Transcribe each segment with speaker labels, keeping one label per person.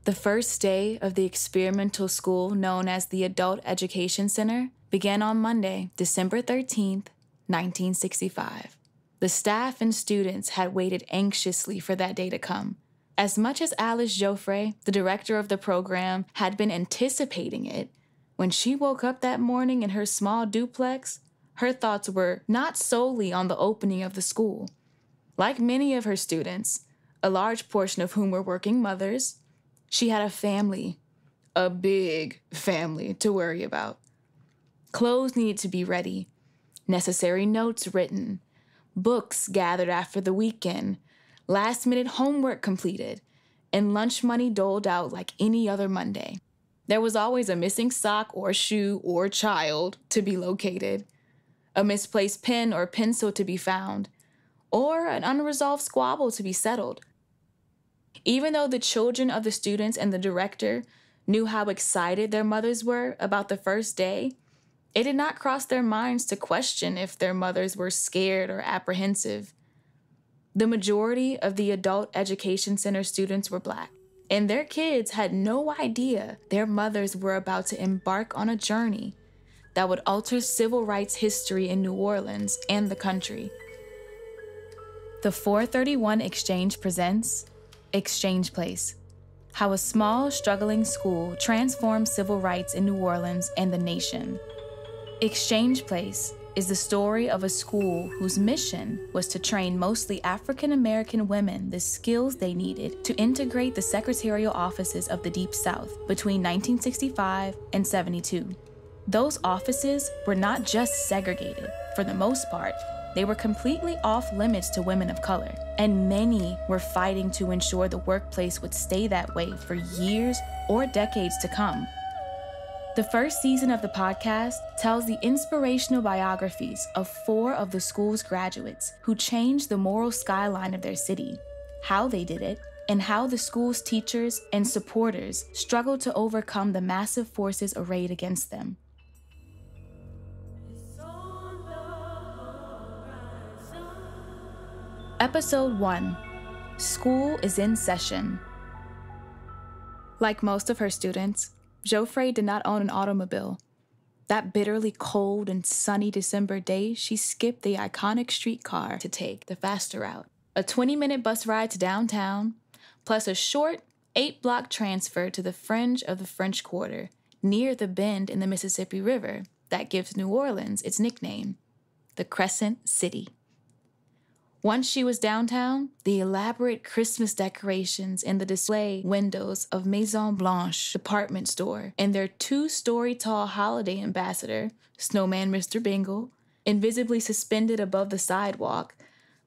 Speaker 1: The first day of the experimental school known as the Adult Education Center began on Monday, December 13th, 1965. The staff and students had waited anxiously for that day to come. As much as Alice Joffre, the director of the program, had been anticipating it, when she woke up that morning in her small duplex, her thoughts were not solely on the opening of the school. Like many of her students, a large portion of whom were working mothers, she had a family, a big family, to worry about. Clothes needed to be ready, necessary notes written, books gathered after the weekend, last-minute homework completed, and lunch money doled out like any other Monday. There was always a missing sock or shoe or child to be located, a misplaced pen or pencil to be found, or an unresolved squabble to be settled. Even though the children of the students and the director knew how excited their mothers were about the first day, it did not cross their minds to question if their mothers were scared or apprehensive. The majority of the Adult Education Center students were Black, and their kids had no idea their mothers were about to embark on a journey that would alter civil rights history in New Orleans and the country. The 431 Exchange presents Exchange Place: How a Small, Struggling School Transformed Civil Rights in New Orleans and the Nation. Exchange Place is the story of a school whose mission was to train mostly African American women the skills they needed to integrate the secretarial offices of the Deep South between 1965 and 72. Those offices were not just segregated. For the most part, they were completely off limits to women of color, and many were fighting to ensure the workplace would stay that way for years or decades to come. The first season of the podcast tells the inspirational biographies of 4 of the school's graduates who changed the moral skyline of their city, how they did it, and how the school's teachers and supporters struggled to overcome the massive forces arrayed against them. Episode 1, School is in Session. Like most of her students, Joffre did not own an automobile. That bitterly cold and sunny December day, she skipped the iconic streetcar to take the faster route. A 20-minute bus ride to downtown, plus a short 8-block transfer to the fringe of the French Quarter, near the bend in the Mississippi River that gives New Orleans its nickname, the Crescent City. Once she was downtown, the elaborate Christmas decorations in the display windows of Maison Blanche department store and their 2-story tall holiday ambassador, Snowman Mr. Bingle, invisibly suspended above the sidewalk,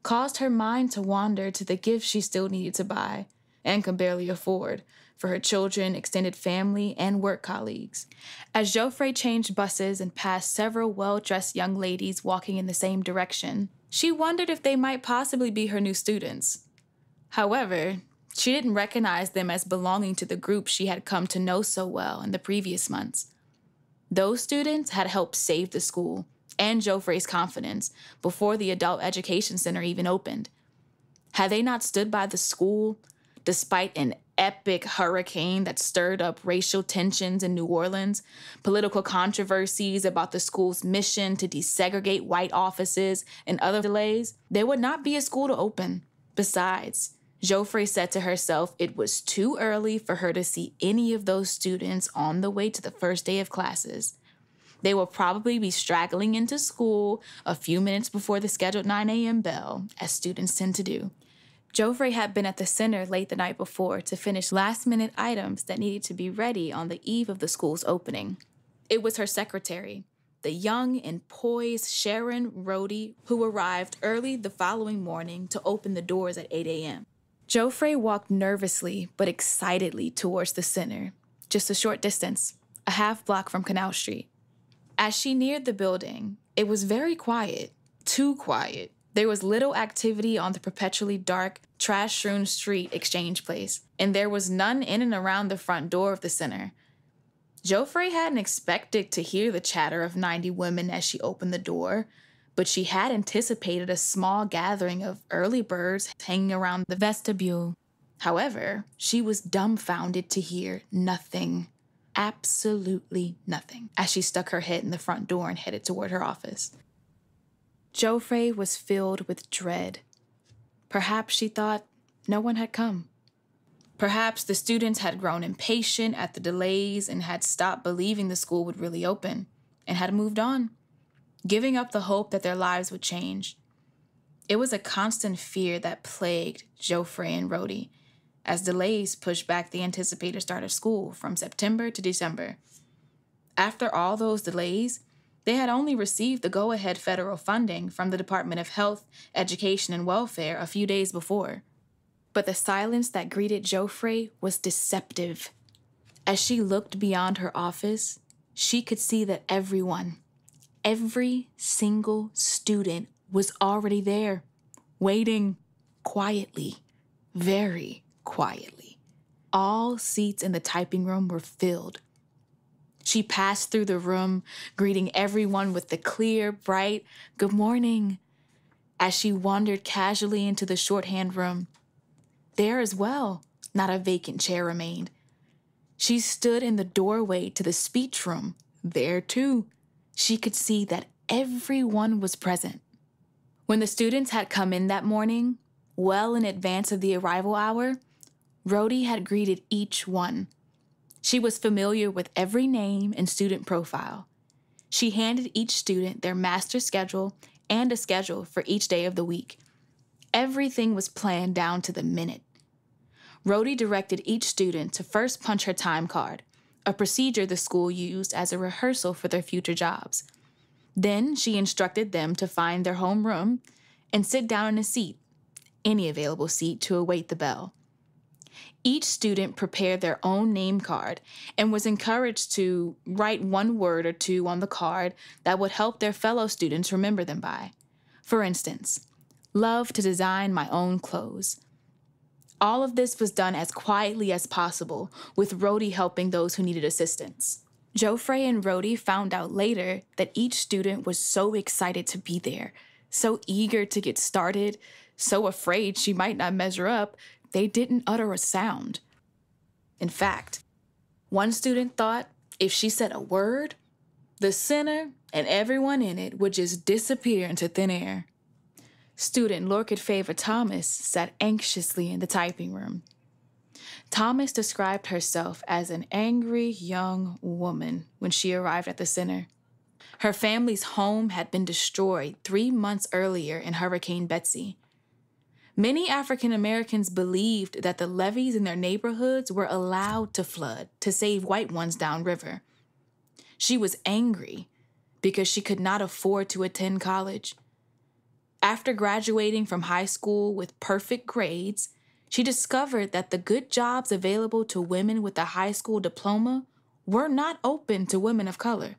Speaker 1: caused her mind to wander to the gifts she still needed to buy and could barely afford for her children, extended family, and work colleagues. As Joffre changed buses and passed several well-dressed young ladies walking in the same direction, she wondered if they might possibly be her new students. However, she didn't recognize them as belonging to the group she had come to know so well in the previous months. Those students had helped save the school and Joffre's confidence before the Adult Education Center even opened. Had they not stood by the school, despite an epic hurricane that stirred up racial tensions in New Orleans, political controversies about the school's mission to desegregate white offices, and other delays, there would not be a school to open. Besides, Joffre said to herself it was too early for her to see any of those students on the way to the first day of classes. They will probably be straggling into school a few minutes before the scheduled 9 a.m. bell, as students tend to do. Joffre had been at the center late the night before to finish last-minute items that needed to be ready on the eve of the school's opening. It was her secretary, the young and poised Sharon Rhodey, who arrived early the following morning to open the doors at 8 a.m. Joffre walked nervously but excitedly towards the center, just a short distance, a half-block from Canal Street. As she neared the building, it was very quiet, too quiet. There was little activity on the perpetually dark, trash-strewn street Exchange Place, and there was none in and around the front door of the center. Joffre hadn't expected to hear the chatter of 90 women as she opened the door, but she had anticipated a small gathering of early birds hanging around the vestibule. However, she was dumbfounded to hear nothing, absolutely nothing, as she stuck her head in the front door and headed toward her office. Joffrey was filled with dread. Perhaps she thought no one had come. Perhaps the students had grown impatient at the delays and had stopped believing the school would really open and had moved on, giving up the hope that their lives would change. It was a constant fear that plagued Joffrey and Rhodey as delays pushed back the anticipated start of school from September to December. After all those delays, they had only received the go-ahead federal funding from the Department of Health, Education, and Welfare a few days before. But the silence that greeted Joffrey was deceptive. As she looked beyond her office, she could see that everyone, every single student was already there, waiting quietly, very quietly. All seats in the typing room were filled. She passed through the room, greeting everyone with the clear, bright, "Good morning," as she wandered casually into the shorthand room. There as well, not a vacant chair remained. She stood in the doorway to the speech room. There, too, she could see that everyone was present. When the students had come in that morning, well in advance of the arrival hour, Rhodey had greeted each one. She was familiar with every name and student profile. She handed each student their master schedule and a schedule for each day of the week. Everything was planned down to the minute. Rhodey directed each student to first punch her time card, a procedure the school used as a rehearsal for their future jobs. Then she instructed them to find their homeroom and sit down in a seat, any available seat, to await the bell. Each student prepared their own name card and was encouraged to write one word or two on the card that would help their fellow students remember them by. For instance, "Love to design my own clothes." All of this was done as quietly as possible, with Rhodey helping those who needed assistance. Joffrey and Rhodey found out later that each student was so excited to be there, so eager to get started, so afraid she might not measure up, they didn't utter a sound. In fact, one student thought if she said a word, the center and everyone in it would just disappear into thin air. Student Lorkid Favor Thomas sat anxiously in the typing room. Thomas described herself as an angry young woman when she arrived at the center. Her family's home had been destroyed 3 months earlier in Hurricane Betsy. Many African Americans believed that the levees in their neighborhoods were allowed to flood to save white ones downriver. She was angry because she could not afford to attend college. After graduating from high school with perfect grades, she discovered that the good jobs available to women with a high school diploma were not open to women of color.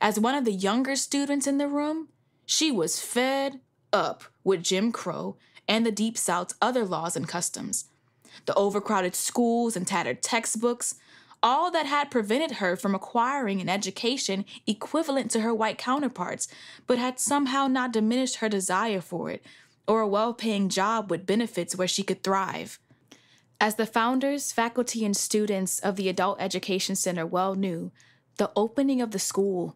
Speaker 1: As one of the younger students in the room, she was fed up with Jim Crow and the Deep South's other laws and customs. The overcrowded schools and tattered textbooks, all that had prevented her from acquiring an education equivalent to her white counterparts, but had somehow not diminished her desire for it, or a well-paying job with benefits where she could thrive. As the founders, faculty, and students of the Adult Education Center well knew, the opening of the school,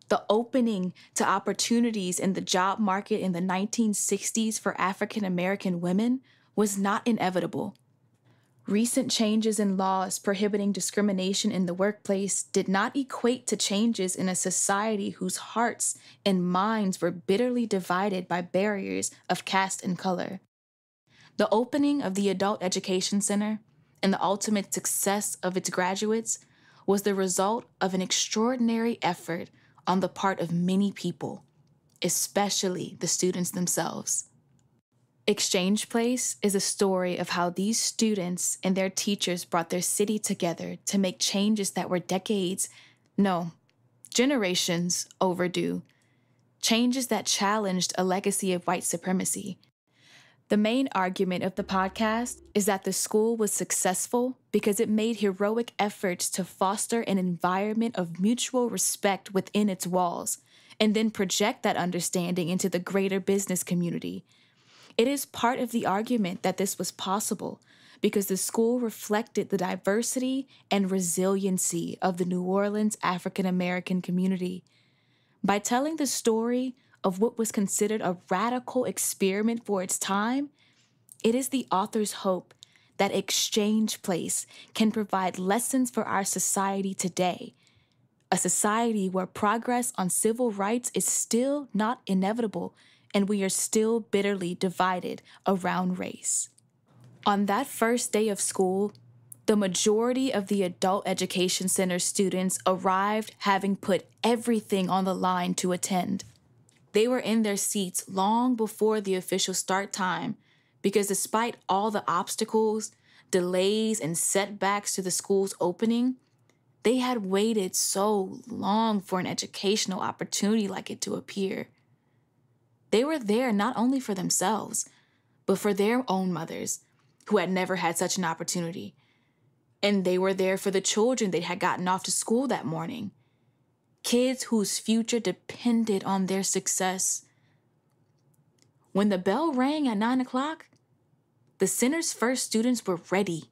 Speaker 1: the opening to opportunities in the job market in the 1960s for African American women was not inevitable. Recent changes in laws prohibiting discrimination in the workplace did not equate to changes in a society whose hearts and minds were bitterly divided by barriers of caste and color. The opening of the Adult Education Center and the ultimate success of its graduates was the result of an extraordinary effort on the part of many people, especially the students themselves. Exchange Place is a story of how these students and their teachers brought their city together to make changes that were generations overdue. Changes that challenged a legacy of white supremacy. The main argument of the podcast is that the school was successful because it made heroic efforts to foster an environment of mutual respect within its walls, and then project that understanding into the greater business community. It is part of the argument that this was possible because the school reflected the diversity and resiliency of the New Orleans African American community. By telling the story of what was considered a radical experiment for its time, it is the author's hope that Exchange Place can provide lessons for our society today, a society where progress on civil rights is still not inevitable and we are still bitterly divided around race. On that first day of school, the majority of the Adult Education Center students arrived having put everything on the line to attend. They were in their seats long before the official start time because despite all the obstacles, delays, and setbacks to the school's opening, they had waited so long for an educational opportunity like it to appear. They were there not only for themselves, but for their own mothers, who had never had such an opportunity. And they were there for the children they had gotten off to school that morning, kids whose future depended on their success. When the bell rang at 9 o'clock, the center's first students were ready,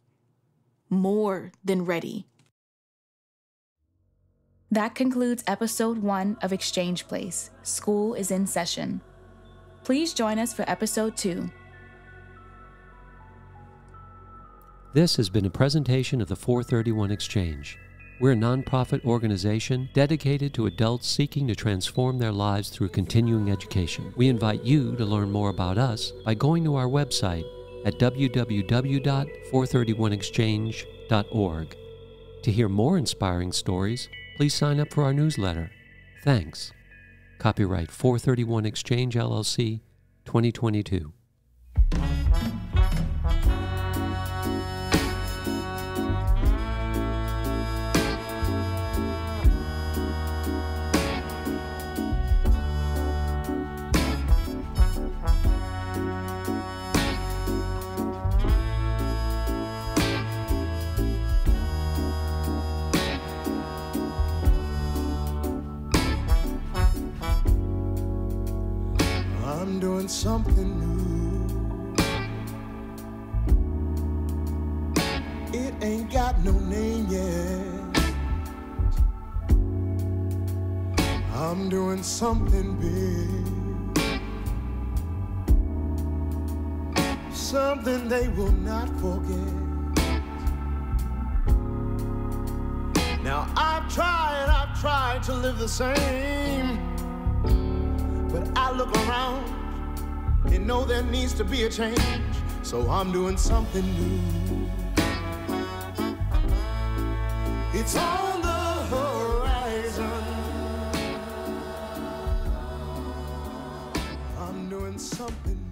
Speaker 1: more than ready. That concludes episode 1 of Exchange Place, School is in Session. Please join us for episode 2.
Speaker 2: This has been a presentation of the 431 Exchange. We're a nonprofit organization dedicated to adults seeking to transform their lives through continuing education. We invite you to learn more about us by going to our website at www.431exchange.org. To hear more inspiring stories, please sign up for our newsletter. Thanks. Copyright 431 Exchange LLC, 2022.
Speaker 3: I'm doing something new. It ain't got no name yet. I'm doing something big, something they will not forget. Now I've tried to live the same, but I look around and know there needs to be a change. So I'm doing something new. It's on the horizon. I'm doing something new.